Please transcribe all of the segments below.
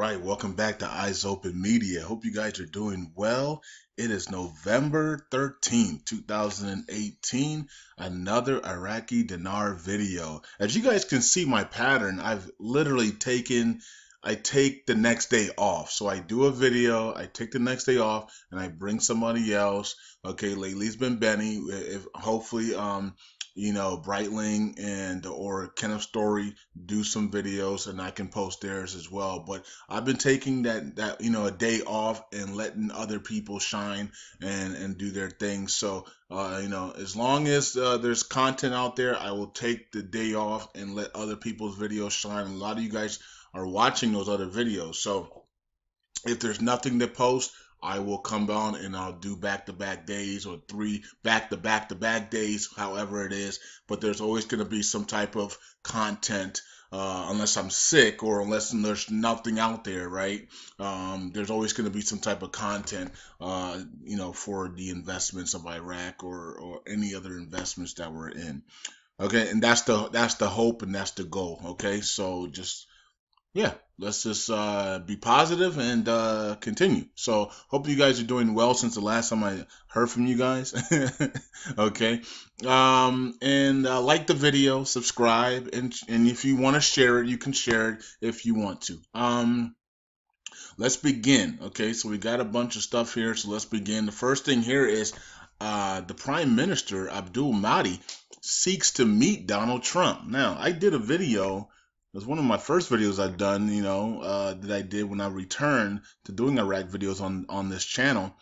right, welcome back to Eyes Open Media. Hope you guys are doing well. It is November 13th, 2018. Another Iraqi dinar video. As you guys can see my pattern, I've literally I take the next day off. So I do a video, I take the next day off, and I bring somebody else. Okay, lately it's been Benny. If hopefully, Brightling and or Kenneth Story do some videos and I can post theirs as well. But I've been taking that a day off and letting other people shine and do their thing. So as long as there's content out there, I will take the day off and let other people's videos shine. A lot of you guys are watching those other videos. So if there's nothing to post, I will come on and I'll do back-to-back days or 3 back-to-back days, however it is. But there's always going to be some type of content, unless I'm sick or unless there's nothing out there, right? There's always going to be some type of content, for the investments of Iraq or any other investments that we're in. Okay, and that's the hope and that's the goal. Okay, so let's just be positive and continue. So hope you guys are doing well since the last time I heard from you guys. Okay, and like the video, subscribe, and if you want to share it, you can share it if you want to. Let's begin. Okay, so we got a bunch of stuff here, so let's begin. The first thing here is the Prime Minister Abdul Mahdi seeks to meet Donald Trump. Now, I did a video. It was one of my first videos I've done, that I did when I returned to doing Iraq videos on this channel,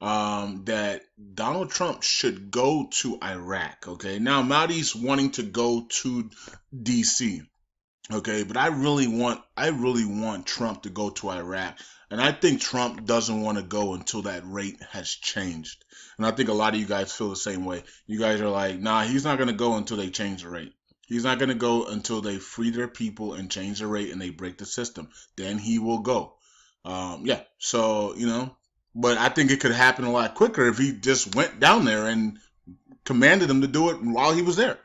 that Donald Trump should go to Iraq, okay? Now, Mahdi's wanting to go to D.C., okay? But I really want Trump to go to Iraq, and I think Trump doesn't want to go until that rate has changed. And I think a lot of you guys feel the same way. You guys are like, nah, he's not going to go until they change the rate. He's not going to go until they free their people and change the rate and they break the system. Then he will go. But I think it could happen a lot quicker if he just went down there and commanded them to do it while he was there,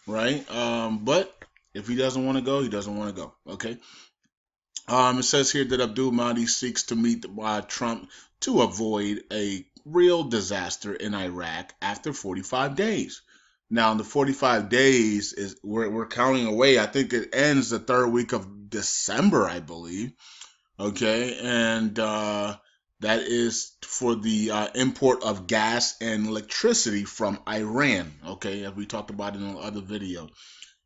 right? But if he doesn't want to go, he doesn't want to go, okay? It says here that Abdul Mahdi seeks to meet Trump to avoid a real disaster in Iraq after 45 days. Now, the 45 days is we're counting away. I think it ends the 3rd week of December, I believe. Okay, and that is for the import of gas and electricity from Iran. Okay, as we talked about in the other video.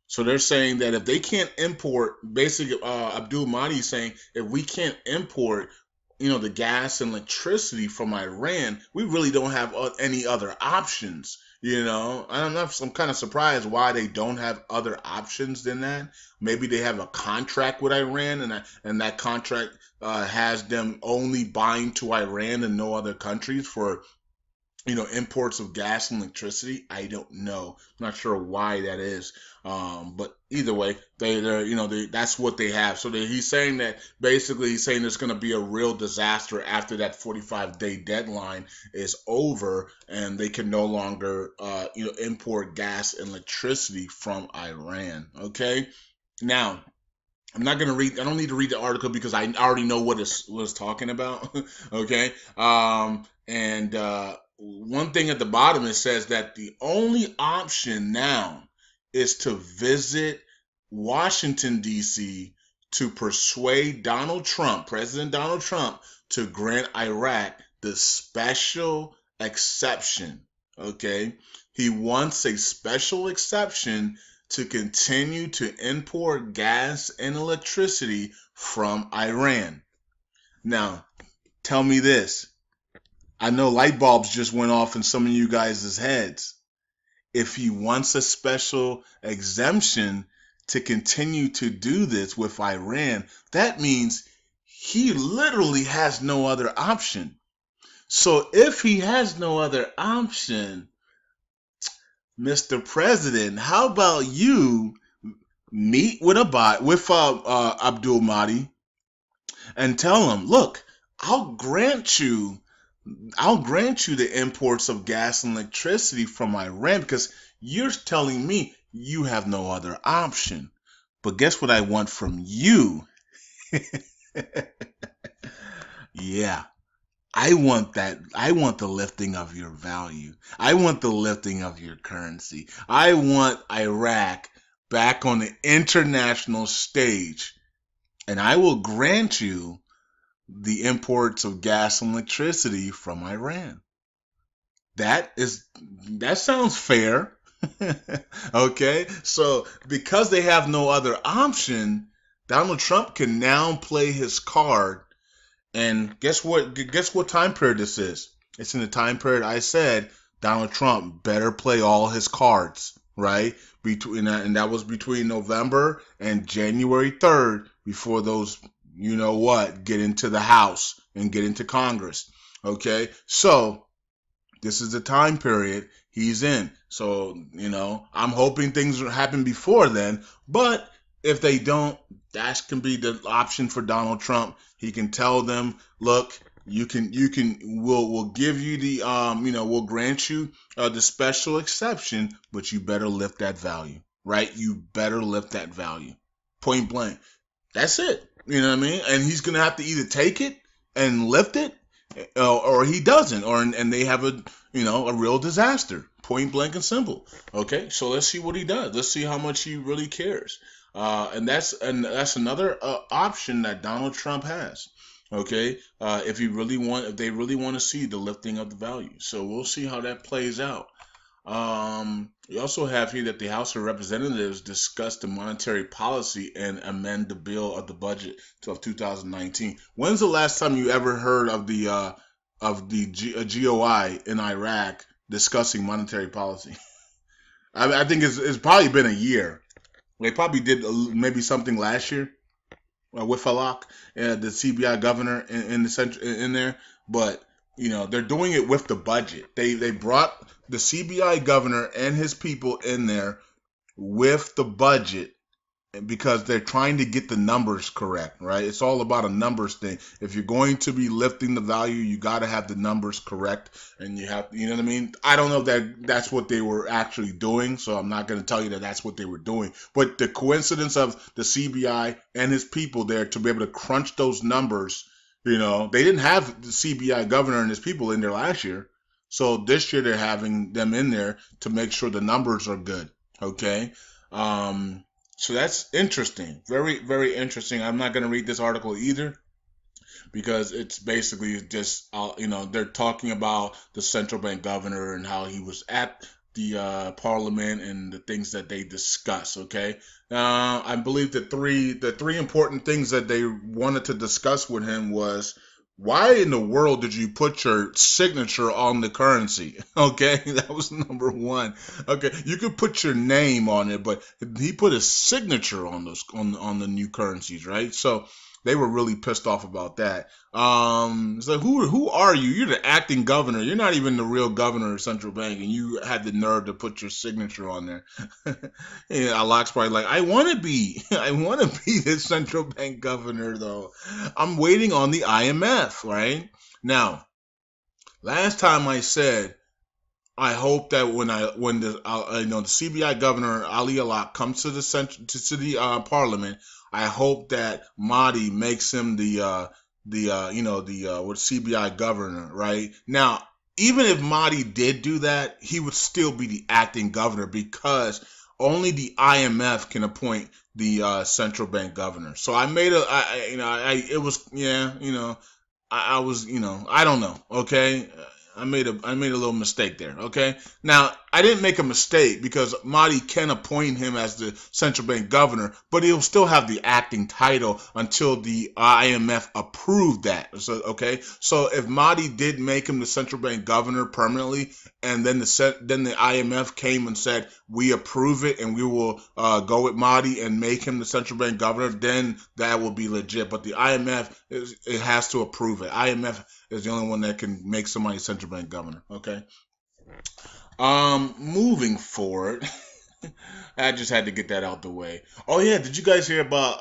So they're saying that if they can't import, basically, Abdul Mahdi is saying if we can't import, the gas and electricity from Iran, we really don't have any other options. I'm kind of surprised why they don't have other options than that. Maybe they have a contract with Iran, and that contract has them only buying to Iran and no other countries for imports of gas and electricity. I don't know. I'm not sure why that is. But either way, that's what they have. So he's saying that basically he's saying there's going to be a real disaster after that 45-day deadline is over, and they can no longer, import gas and electricity from Iran. Okay. Now, I'm not going to read. I don't need to read the article because I already know what it's talking about. Okay. One thing at the bottom, it says that the only option now is to visit Washington, D.C. to persuade President Donald Trump, to grant Iraq the special exception. Okay? He wants a special exception to continue to import gas and electricity from Iran. Now, tell me this. I know light bulbs just went off in some of you guys' heads. If he wants a special exemption to continue to do this with Iran, that means he literally has no other option. So if he has no other option, Mr. President, how about you meet with Abdul Mahdi and tell him, look, I'll grant you the imports of gas and electricity from Iran because you're telling me you have no other option. But guess what I want from you? Yeah. I want that. I want the lifting of your value. I want the lifting of your currency. I want Iraq back on the international stage. And I will grant you the imports of gas and electricity from Iran. That sounds fair. Okay? So because they have no other option, Donald Trump can now play his card. And guess what? Guess what time period this is? It's in the time period I said Donald Trump better play all his cards, right? And that was between November and January 3rd before those, you know what, get into the House and get into Congress. Okay, so this is the time period he's in. So, I'm hoping things happen before then. But if they don't, that can be the option for Donald Trump. He can tell them, look, we'll give you the, we'll grant you the special exception, but you better lift that value, right? You better lift that value. Point blank. That's it. You know what I mean? And he's going to have to either take it and lift it, or he doesn't, and they have a real disaster. Point blank and simple. Okay, so let's see what he does. Let's see how much he really cares. And that's another option that Donald Trump has. Okay, if they really want to see the lifting of the value. So we'll see how that plays out. We also have here that the House of Representatives discussed the monetary policy and amend the bill of the budget of 2019. When's the last time you ever heard of the GOI in Iraq discussing monetary policy? I think it's probably been a year. They probably did maybe something last year with Falak, the CBI governor in the center in there, but they're doing it with the budget. They brought the CBI governor and his people in there with the budget because they're trying to get the numbers correct, right? It's all about a numbers thing. If you're going to be lifting the value, you got to have the numbers correct, and you know what I mean? I don't know if that's what they were actually doing, so I'm not going to tell you that that's what they were doing. But the coincidence of the CBI and his people there to be able to crunch those numbers, they didn't have the CBI governor and his people in there last year. So this year they're having them in there to make sure the numbers are good, okay? So that's interesting. Very, very interesting. I'm not going to read this article either because it's basically just, they're talking about the central bank governor and how he was at the parliament and the things that they discuss, okay? I believe the three important things that they wanted to discuss with him was, why in the world did you put your signature on the currency? Okay, that was number one. Okay, you could put your name on it, but he put his signature on those on the new currencies, right? So they were really pissed off about that. So who are you? You're the acting governor. You're not even the real governor of central bank, and you had the nerve to put your signature on there. And Alok's probably like, I want to be the central bank governor though. I'm waiting on the IMF, right? Now, last time I said, I hope that when the CBI governor Ali Alok comes to the parliament, I hope that Mahdi makes him the CBI governor, right? Now, even if Mahdi did do that, he would still be the acting governor because only the IMF can appoint the central bank governor. So I made I don't know, okay? I made a little mistake there, okay? Now, I didn't make a mistake because Mahdi can appoint him as the central bank governor, but he'll still have the acting title until the IMF approved that. So, okay? So if Mahdi did make him the central bank governor permanently, and then the IMF came and said, we approve it and we will go with Mahdi and make him the central bank governor, then that will be legit. But the IMF, it has to approve it. IMF is the only one that can make somebody central bank governor. Okay. Moving forward, I just had to get that out the way. Oh yeah, did you guys hear about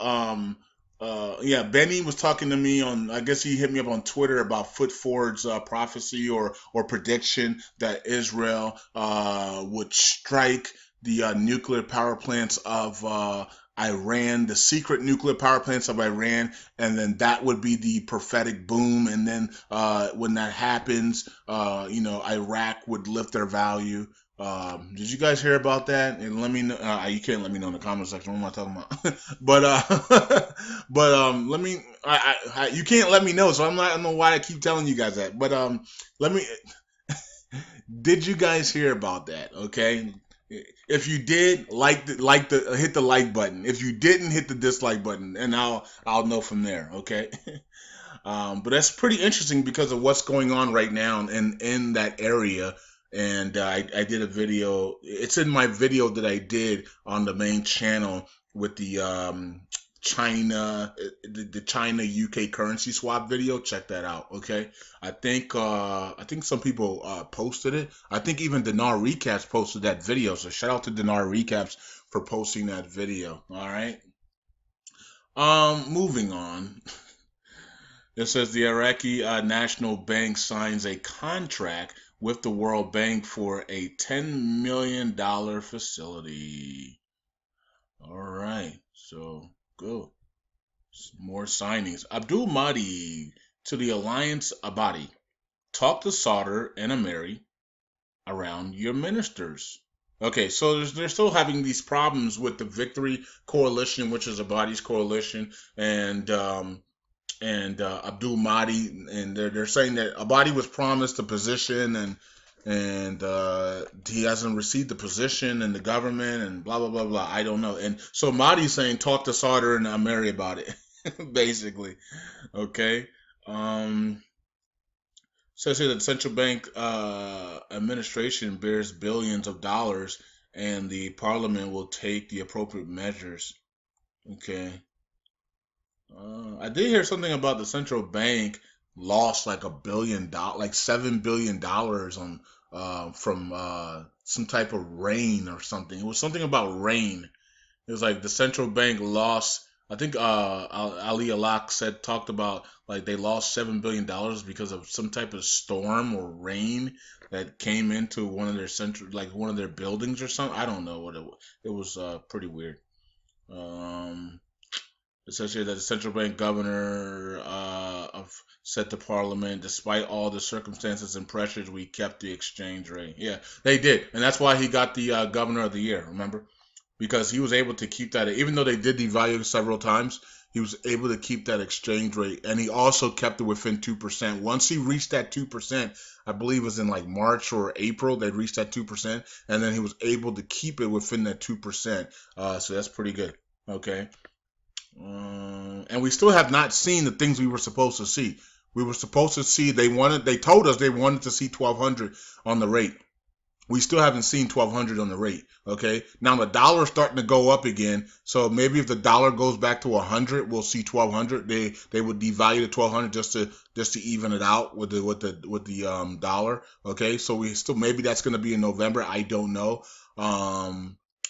Benny was talking to me on, I guess he hit me up on Twitter about Foot Ford's prophecy or prediction that Israel would strike the nuclear power plants of Iran, the secret nuclear power plants of Iran, and then that would be the prophetic boom. And then when that happens, Iraq would lift their value. Did you guys hear about that? And let me know. You can't let me know in the comment section. What am I talking about? Let me. You can't let me know, so I don't know why I keep telling you guys that. But let me. Did you guys hear about that? Okay. If you did, hit the like button. If you didn't, hit the dislike button, and I'll know from there. Okay. But that's pretty interesting because of what's going on right now in that area. And I did a video. It's in my video that I did on the main channel with the China UK currency swap video. Check that out. Okay. I think some people posted it. I think even Dinar Recaps posted that video. So shout out to Dinar Recaps for posting that video. All right. Moving on. It says the Iraqi National Bank signs a contract with the World Bank for a $10 million facility. All right, so go. More signings. Abdul Mahdi to the Alliance Abadi. Talk to Sauder and Ameri around your ministers. Okay, so they're still having these problems with the Victory Coalition, which is Abadi's coalition, and Abdul Mahdi, and they're saying that Abadi was promised a position, and he hasn't received the position in the government, and blah blah blah blah. I don't know. And so Mahdi's saying talk to Sauder and Ameri about it, basically. Okay. Says here that central bank administration bears billions of dollars, and the parliament will take the appropriate measures. Okay. I did hear something about the central bank lost like $1 billion, like $7 billion on from some type of rain or something. It was something about rain. It was like the central bank lost. I think Ali Alak talked about like they lost $7 billion because of some type of storm or rain that came into one of their one of their buildings or something. I don't know what it was. It was pretty weird. It says here that the central bank governor said to Parliament, despite all the circumstances and pressures, we kept the exchange rate. Yeah, they did. And that's why he got the governor of the year, remember? Because he was able to keep that, even though they did devalue several times, he was able to keep that exchange rate. And he also kept it within 2%. Once he reached that 2%, I believe it was in like March or April, they reached that 2%. And then he was able to keep it within that 2%. So that's pretty good. Okay. And we still have not seen the things we were supposed to see. We were supposed to see, they told us they wanted to see 1,200 on the rate. We still haven't seen 1,200 on the rate. Okay. Now the dollar's starting to go up again. So maybe if the dollar goes back to 100, we'll see 1,200. They would devalue the 1,200 just to even it out with the dollar. Okay. So maybe that's going to be in November. I don't know.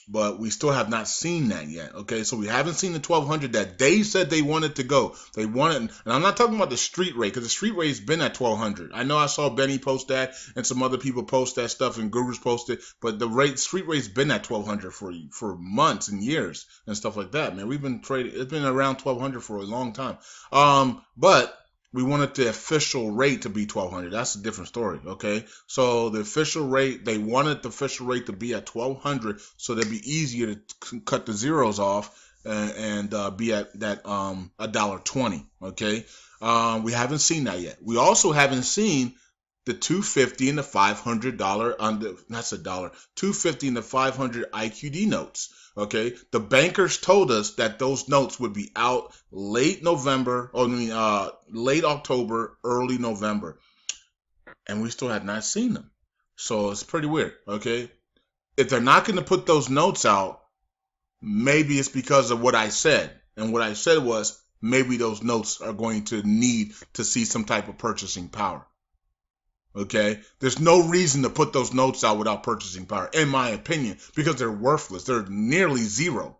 But we still have not seen that yet. Okay, so we haven't seen the 1,200 that they said they wanted to go. They wanted, and I'm not talking about the street rate, because the street rate's been at 1,200. I know I saw Benny post that, and some other people post that stuff, and gurus post it. But the street rate's been at 1,200 for months and years and stuff like that. Man, we've been trading. It's been around 1,200 for a long time. But we wanted the official rate to be 1,200. That's a different story, okay? So the official rate, they wanted the official rate to be at 1,200, so that'd be easier to cut the zeros off and be at that $1.20, okay? We haven't seen that yet. We also haven't seen the $250 and the $500 that's a dollar, $250 and the 500 IQD notes. Okay, the bankers told us that those notes would be out late October, early November, and we still have not seen them. So it's pretty weird. Okay, if they're not going to put those notes out, maybe it's because of what I said, and what I said was maybe those notes are going to need to see some type of purchasing power. Okay, there's no reason to put those notes out without purchasing power, in my opinion, because they're worthless. They're nearly zero.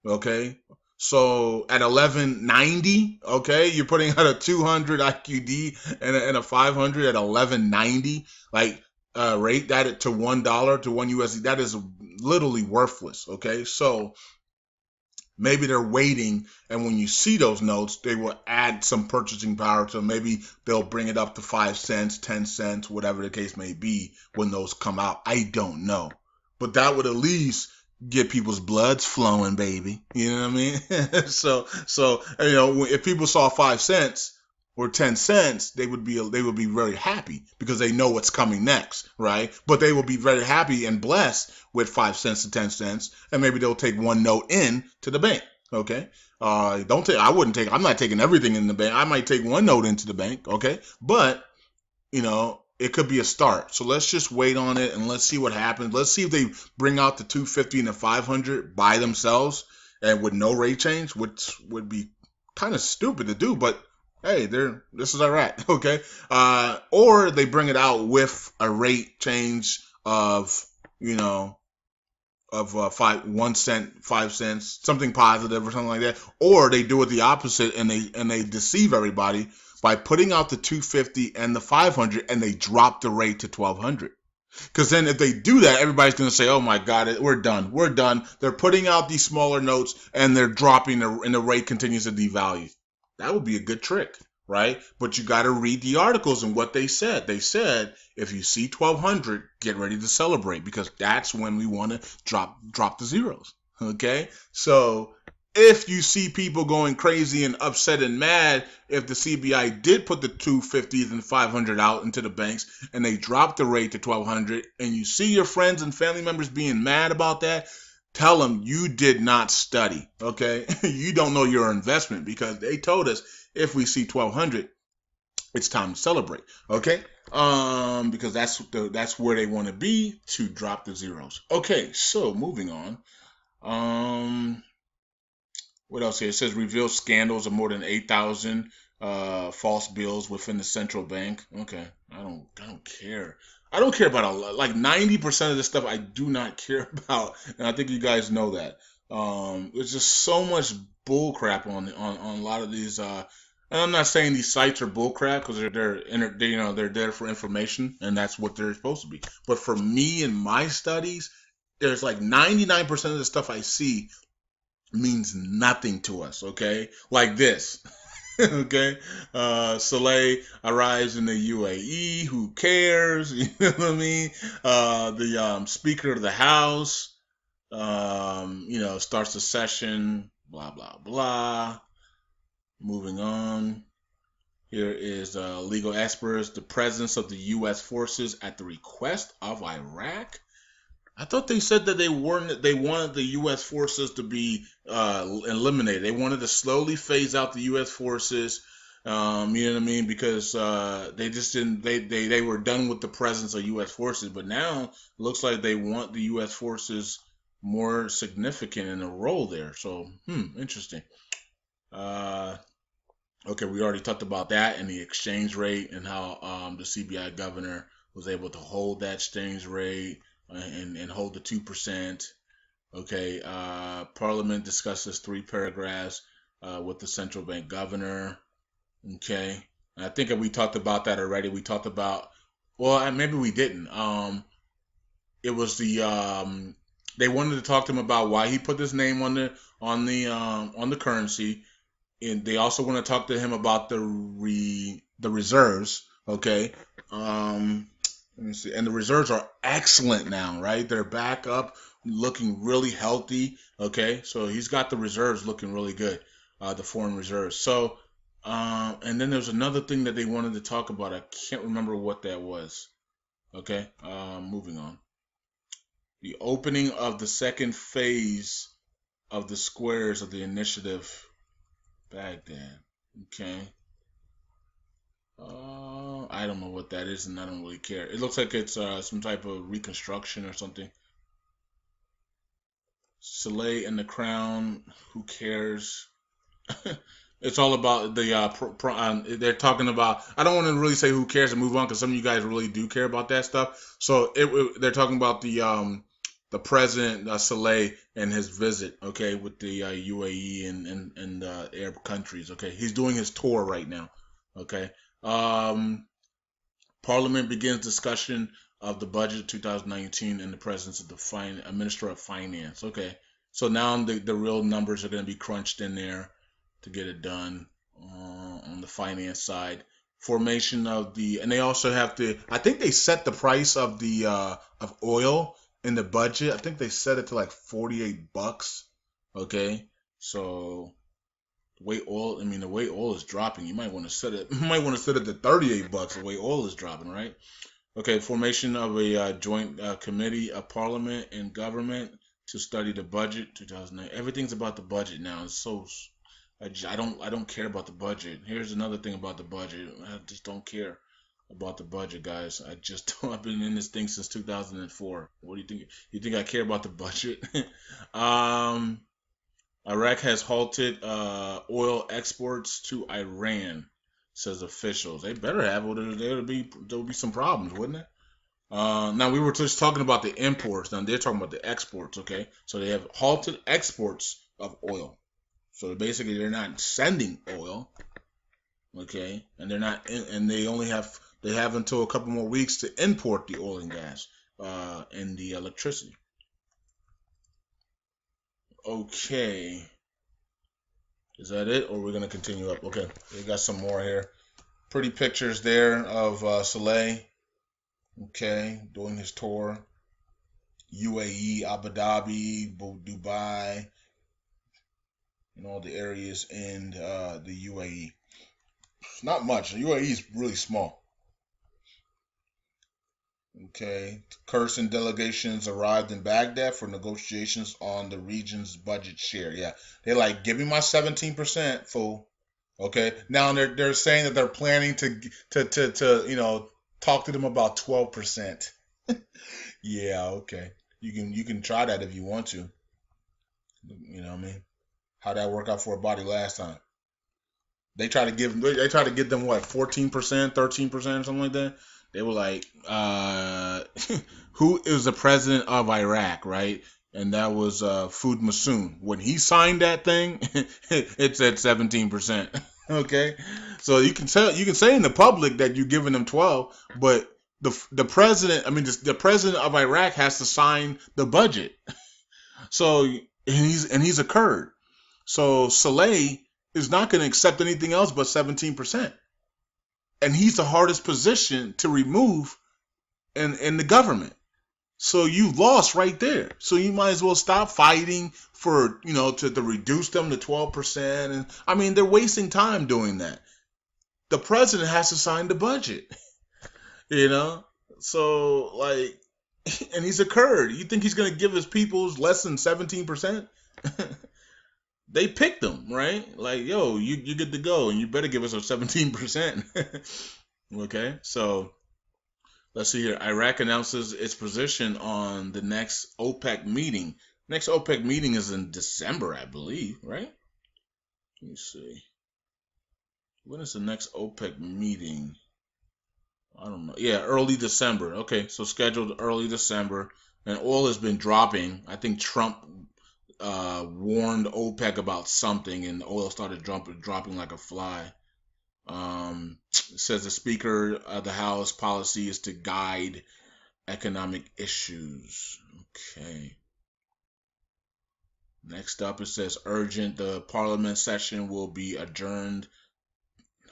Okay, so at 1190, okay, you're putting out a 200 IQD and a 500 at 1190, like rate that to $1 to $1 USD. That is literally worthless. Okay, so maybe they're waiting, and when you see those notes, they will add some purchasing power to. Maybe they'll bring it up to 5 cents, 10 cents, whatever the case may be when those come out. I don't know, but that would at least get people's bloods flowing, baby. You know what I mean? so if people saw 5 cents or 10 cents, they would be very happy because they know what's coming next, right? But they will be very happy and blessed with 5 cents to 10 cents, and maybe they'll take one note in to the bank. Okay, don't take. I wouldn't take. I'm not taking everything in the bank. I might take one note into the bank. Okay, but it could be a start. So let's just wait on it and let's see what happens. Let's see if they bring out the 250 and the 500 by themselves and with no rate change, which would be kind of stupid to do, but hey, this is Iraq, okay? Or they bring it out with a rate change of, 1 cent, 5 cents, something positive or something like that. Or they do it the opposite and they deceive everybody by putting out the 250 and the 500 and they drop the rate to 1200. Because then if they do that, everybody's going to say, oh my God, we're done. We're done. They're putting out these smaller notes and they're dropping and the rate continues to devalue. That would be a good trick, right? But you got to read the articles and what they said. They said, if you see 1200, get ready to celebrate because that's when we want to drop the zeros, okay? So if you see people going crazy and upset and mad if the CBI did put the 250s and 500 out into the banks and they dropped the rate to 1200 and you see your friends and family members being mad about that, tell them you did not study, okay? You don't know your investment because they told us if we see 1200, it's time to celebrate, okay? Because that's where they want to be to drop the zeros. Okay, so moving on. What else here? It says reveals scandals of more than 8,000 false bills within the central bank. Okay, I don't care. I don't care about a lot. Like 90% of this stuff I do not care about, and I think you guys know that. There's just so much bull crap on a lot of these. And I'm not saying these sites are bull crap because they're there for information and that's what they're supposed to be. But for me and my studies, there's like 99% of the stuff I see means nothing to us, okay? Like this. Okay, Saleh arrives in the UAE. Who cares? You know what I mean? The Speaker of the House, starts the session. Blah blah blah. Moving on. Here is legal experts. The presence of the U.S. forces at the request of Iraq. I thought they said that they wanted the U.S. forces to be eliminated. They wanted to slowly phase out the U.S. forces. You know what I mean? Because they just didn't. They were done with the presence of U.S. forces. But now it looks like they want the U.S. forces more significant in a role there. So, interesting. Okay, we already talked about that and the exchange rate and how the CBI governor was able to hold that exchange rate. And hold the 2%. Okay, Parliament discusses 3 paragraphs with the central bank governor. Okay, and I think we talked about that already. We talked about, well, maybe we didn't. It was the they wanted to talk to him about why he put his name on the currency, and they also want to talk to him about the reserves. Okay. Let me see. And the reserves are excellent now, right? They're back up, looking really healthy. Okay, so he's got the reserves looking really good, the foreign reserves. So, and then there's another thing that they wanted to talk about. I can't remember what that was. Okay, moving on. The opening of the second phase of the squares of the initiative, Baghdad. Okay. I don't know what that is, and I don't really care. It looks like it's some type of reconstruction or something. Saleh and the Crown. Who cares? It's all about the. They're talking about. I don't want to really say who cares and move on because some of you guys really do care about that stuff. So they're talking about the president Saleh and his visit. Okay, with the UAE and Arab countries. Okay, he's doing his tour right now. Okay. Parliament begins discussion of the budget 2019 in the presence of the Minister of Finance. Okay, so now the real numbers are going to be crunched in there to get it done on the finance side. Formation of and they also have to. I think they set the price of the of oil in the budget. I think they set it to like $48. Okay, so the way oil is dropping, you might want to set it. You might want to set it to $38. The way oil is dropping, right? Okay, formation of a joint committee of Parliament and government to study the budget 2009. Everything's about the budget now. It's so I don't care about the budget. Here's another thing about the budget. I just don't care about the budget, guys. I just don't. I've been in this thing since 2004. What do you think? You think I care about the budget? Iraq has halted oil exports to Iran, says officials. They better have, or there'll be some problems, wouldn't it? Now we were just talking about the imports. Now they're talking about the exports. Okay, so they have halted exports of oil. So basically, they're not sending oil. Okay, and they have until a couple more weeks to import the oil and gas and the electricity. Okay, is that it, or we're gonna continue up? Okay, we got some more here. Pretty pictures there of Saleh. Okay, doing his tour. UAE, Abu Dhabi, Dubai, and all the areas in the UAE. It's not much. The UAE is really small. Okay, Kurdish delegations arrived in Baghdad for negotiations on the region's budget share. Yeah, they're like, give me my 17%, fool. Okay, now they're saying that they're planning to talk to them about 12%. Yeah, okay. You can try that if you want to. You know what I mean? How'd that work out for a body last time? They try to get them what, 14%, 13%, something like that. They were like, who is the president of Iraq, right? And that was Food Masoon. When he signed that thing, it said 17%. Okay, so you can say in the public that you're giving them 12, but the president, the president of Iraq has to sign the budget. So he's a Kurd. So Saleh is not going to accept anything else but 17%. And he's the hardest position to remove in the government. So you lost right there. So you might as well stop fighting for, to reduce them to 12%. And they're wasting time doing that. The president has to sign the budget. So like, and he's a Kurd. You think he's going to give his peoples less than 17%? They picked them, right? Like, yo, you get to go, and you better give us a 17%. Okay, so let's see here. Iraq announces its position on the next OPEC meeting. Next OPEC meeting is in December, I believe, right? Let me see. When is the next OPEC meeting? I don't know. Yeah, early December. Okay, so scheduled early December, and oil has been dropping. I think Trump warned OPEC about something, and oil started dropping like a fly. It says the Speaker of the House policy is to guide economic issues. Okay. Next up, it says urgent. The Parliament session will be adjourned.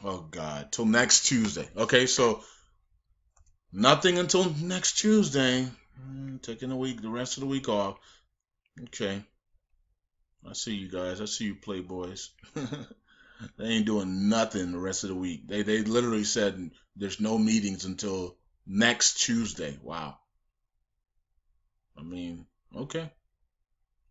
Oh God, till next Tuesday. Okay, so nothing until next Tuesday. Taking the rest of the week off. Okay. I see you guys. I see you playboys. They ain't doing nothing the rest of the week. They literally said there's no meetings until next Tuesday. Wow. Okay.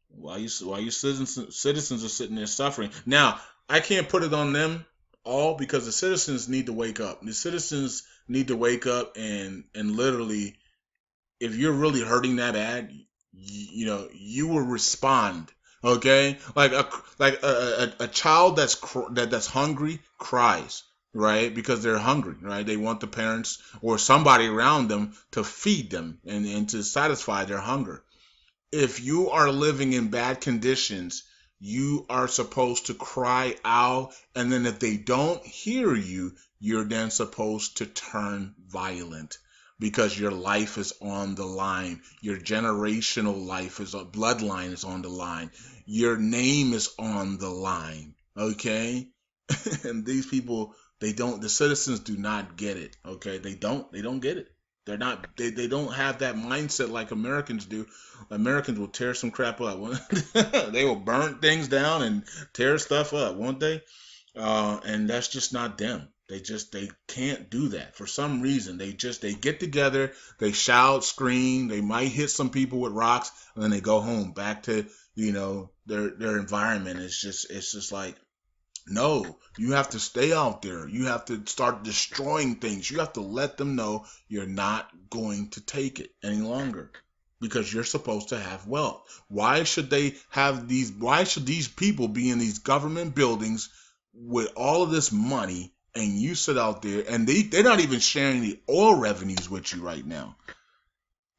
Why you citizens are sitting there suffering. Now, I can't put it on them all because the citizens need to wake up. The citizens need to wake up and literally, if you're really hurting that bad, you will respond. Okay, like a child that's hungry cries, right? Because they're hungry, right? They want the parents or somebody around them to feed them and to satisfy their hunger. If you are living in bad conditions, you are supposed to cry out, and then if they don't hear you, you're then supposed to turn violent. because your life is on the line. Your generational life is bloodline is on the line. Your name is on the line. Okay? And these people, the citizens do not get it. Okay? They don't get it. They don't have that mindset like Americans do. Americans will tear some crap up. They will burn things down and tear stuff up, won't they? And that's just not them. They can't do that for some reason. They get together, they shout, scream, they might hit some people with rocks, and then they go home back to their environment. It's just like, no, you have to stay out there. You have to start destroying things. You have to let them know you're not going to take it any longer because you're supposed to have wealth. Why should these people be in these government buildings with all of this money and you sit out there and they're not even sharing the oil revenues with you right now?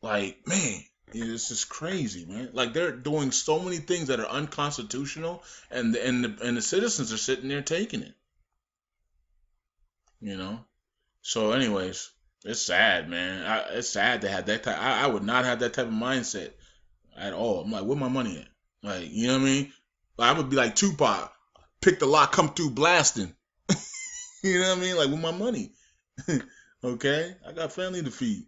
Like, man, this is crazy, man. Like, they're doing so many things that are unconstitutional, and the citizens are sitting there taking it. So anyways, it's sad, man. It's sad to have that type. I would not have that type of mindset at all. I'm like, where my money at? Like, you know what I mean? Like, I would be like Tupac, pick the lock, come through blasting. You know what I mean? Like, with my money. Okay? I got family to feed.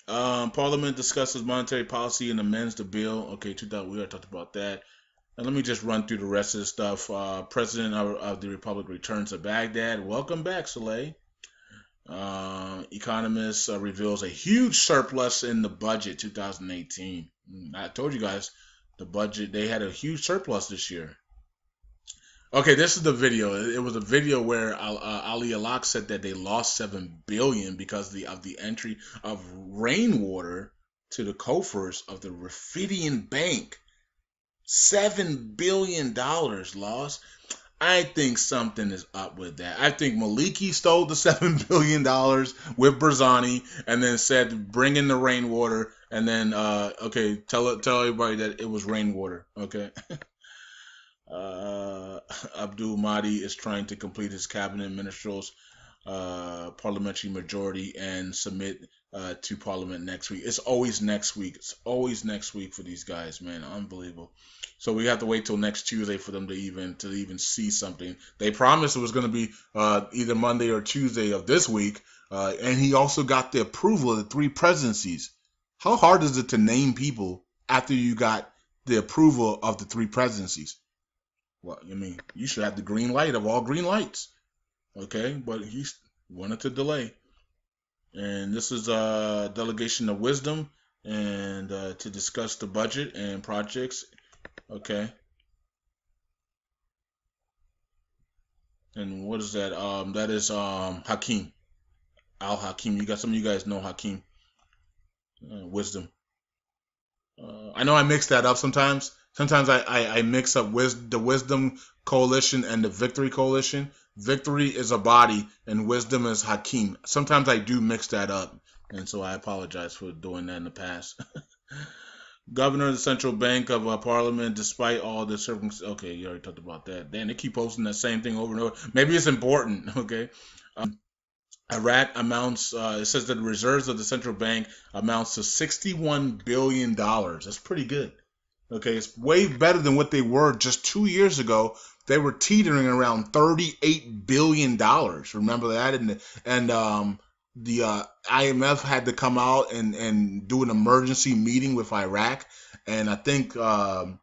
Parliament discusses monetary policy and amends the bill. Okay, 2000, we already talked about that. And let me just run through the rest of the stuff. President of the Republic returns to Baghdad. Welcome back, Soleil. Economist reveals a huge surplus in the budget 2018. I told you guys, the budget, they had a huge surplus this year. Okay, this is the video. It was a video where Ali Alak said that they lost $7 billion because of the entry of rainwater to the coffers of the Rafidian Bank. $7 billion lost. I think something is up with that. I think Maliki stole the $7 billion with Barzani and then said, bring in the rainwater. And then, okay, tell everybody that it was rainwater. Okay. Abdul Mahdi is trying to complete his cabinet ministerials parliamentary majority and submit to parliament next week. It's always next week. It's always next week for these guys, man. Unbelievable. So we have to wait till next Tuesday for them to even see something. They promised it was going to be either Monday or Tuesday of this week, and he also got the approval of the 3 presidencies. How hard is it to name people after you got the approval of the 3 presidencies? Well, I mean, you should have the green light of all green lights. Okay, but he wanted to delay. And this is a delegation of wisdom and to discuss the budget and projects. Okay. And what is that? That is Hakeem. Al Hakeem. Some of you guys know Hakeem. Wisdom. I know I mix that up sometimes. Sometimes I mix up the Wisdom Coalition and the Victory Coalition. Victory is a body and Wisdom is Hakeem. Sometimes I do mix that up, and so I apologize for doing that in the past. Governor of the Central Bank of Parliament, despite all the circumstances. Okay, you already talked about that. Then they keep posting that same thing over and over. Maybe it's important, okay? Iraq amounts, it says that the reserves of the central bank amounts to $61 billion. That's pretty good. Okay, it's way better than what they were just 2 years ago. They were teetering around $38 billion. Remember that? And the IMF had to come out and do an emergency meeting with Iraq. And I think that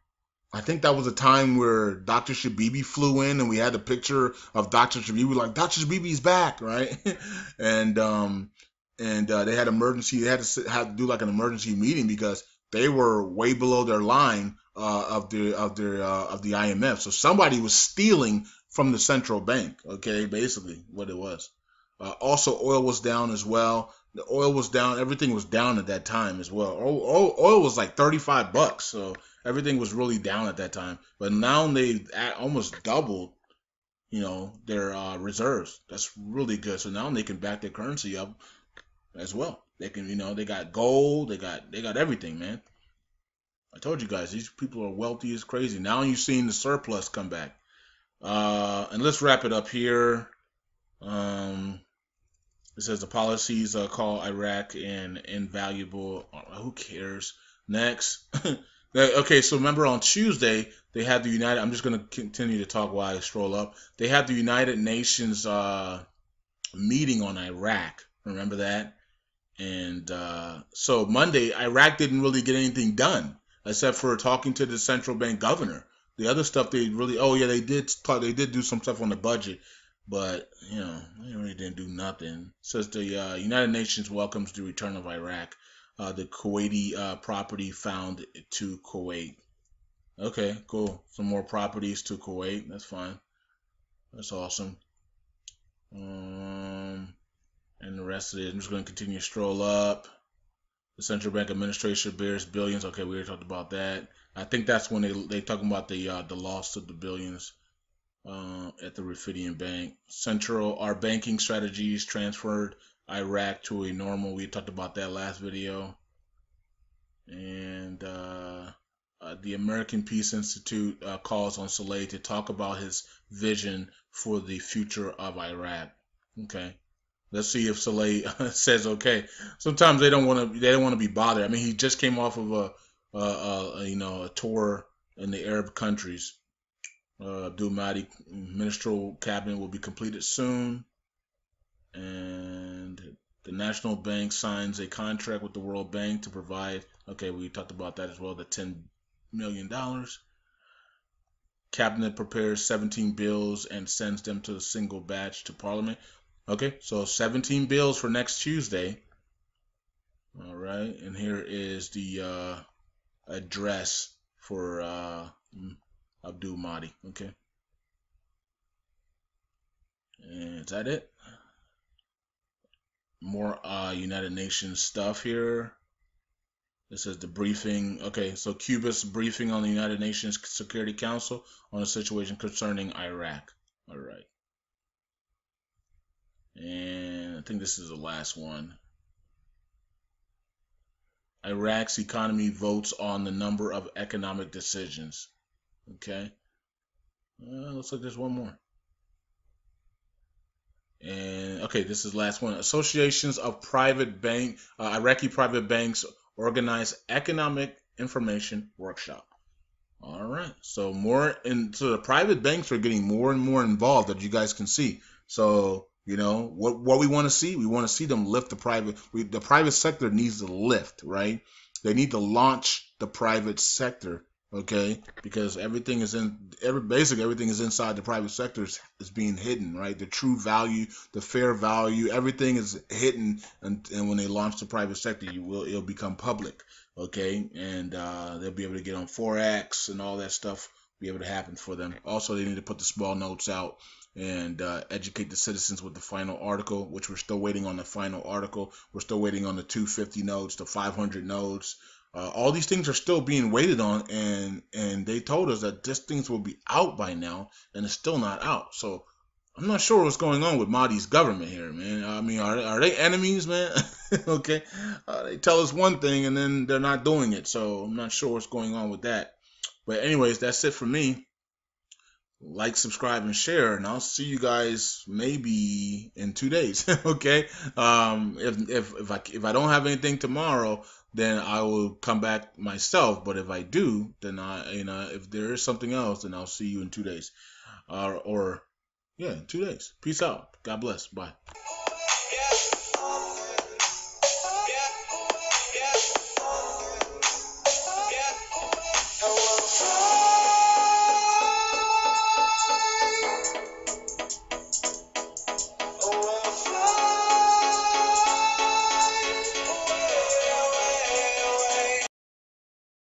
was a time where Dr. Shabibi flew in, and we had a picture of Dr. Shabibi, like, Dr. Shabibi's back, right? and they had emergency. They had to do like an emergency meeting because they were way below their line of the IMF. So somebody was stealing from the central bank. Okay, basically what it was. Also, oil was down as well. The oil was down. Everything was down at that time as well. Oil was like $35, so everything was really down at that time. But now they almost doubled, their reserves. That's really good. So now they can back their currency up as well. They can, they got gold. They got everything, man. I told you guys, these people are wealthy as crazy. Now you're seeing the surplus come back. And let's wrap it up here. It says the policies call Iraq an invaluable. Who cares? Next. Okay, so remember on Tuesday they had the United. I'm just going to continue to talk while I scroll up. They had the United Nations meeting on Iraq. Remember that? And so Monday, Iraq didn't really get anything done except for talking to the central bank governor. The other stuff they really, oh yeah, they did talk, they did do some stuff on the budget, but they really didn't do nothing. It says the United Nations welcomes the return of Iraq, the Kuwaiti property found to Kuwait. Okay, cool. Some more properties to Kuwait. That's fine. That's awesome. And the rest of it, I'm just going to continue to stroll up. The central bank administration bears billions. Okay, we already talked about that. I think that's when they talking about the loss of the billions at the Rafidian Bank. Our banking strategies transferred Iraq to a normal. We talked about that last video. And the American Peace Institute calls on Saleh to talk about his vision for the future of Iraq. Okay. Let's see if Saleh says okay. Sometimes they don't want to be bothered. I mean, he just came off of a tour in the Arab countries. Abdul Mahdi ministerial cabinet will be completed soon, and the National Bank signs a contract with the World Bank to provide. Okay, we talked about that as well. The $10 million. Cabinet prepares 17 bills and sends them to a single batch to Parliament. Okay, so 17 bills for next Tuesday. All right, and here is the address for Abdul Mahdi. Okay, and is that it? More United Nations stuff here. This is the briefing. Okay, so Cuba's briefing on the United Nations Security Council on the situation concerning Iraq. All right. And I think this is the last one. Iraq's economy votes on the number of economic decisions. Okay. Looks like there's one more. And okay, this is the last one. Associations of Iraqi private banks organize economic information workshop. All right. So so the private banks are getting more and more involved, as you guys can see. So what we want to see? We want to see them lift the private sector needs to lift, right? They need to launch the private sector, okay? Because basically everything is inside the private sector is being hidden, right? The true value, the fair value, everything is hidden, and when they launch the private sector, it'll become public, okay? And they'll be able to get on Forex and all that stuff. Be able to happen for them. Also, they need to put the small notes out and educate the citizens with the final article, which we're still waiting on the final article. We're still waiting on the 250 notes, the 500 notes. All these things are still being waited on, and they told us that these things will be out by now, and it's still not out. So I'm not sure what's going on with Mahdi's government here, man. I mean, are they enemies, man? Okay, they tell us one thing, and then they're not doing it. So I'm not sure what's going on with that. But anyways, that's it for me. Like, subscribe, and share, and I'll see you guys maybe in 2 days. Okay. If I don't have anything tomorrow, then I will come back myself. But if I do, then if there is something else, then I'll see you in 2 days. Or yeah, 2 days. Peace out. God bless. Bye.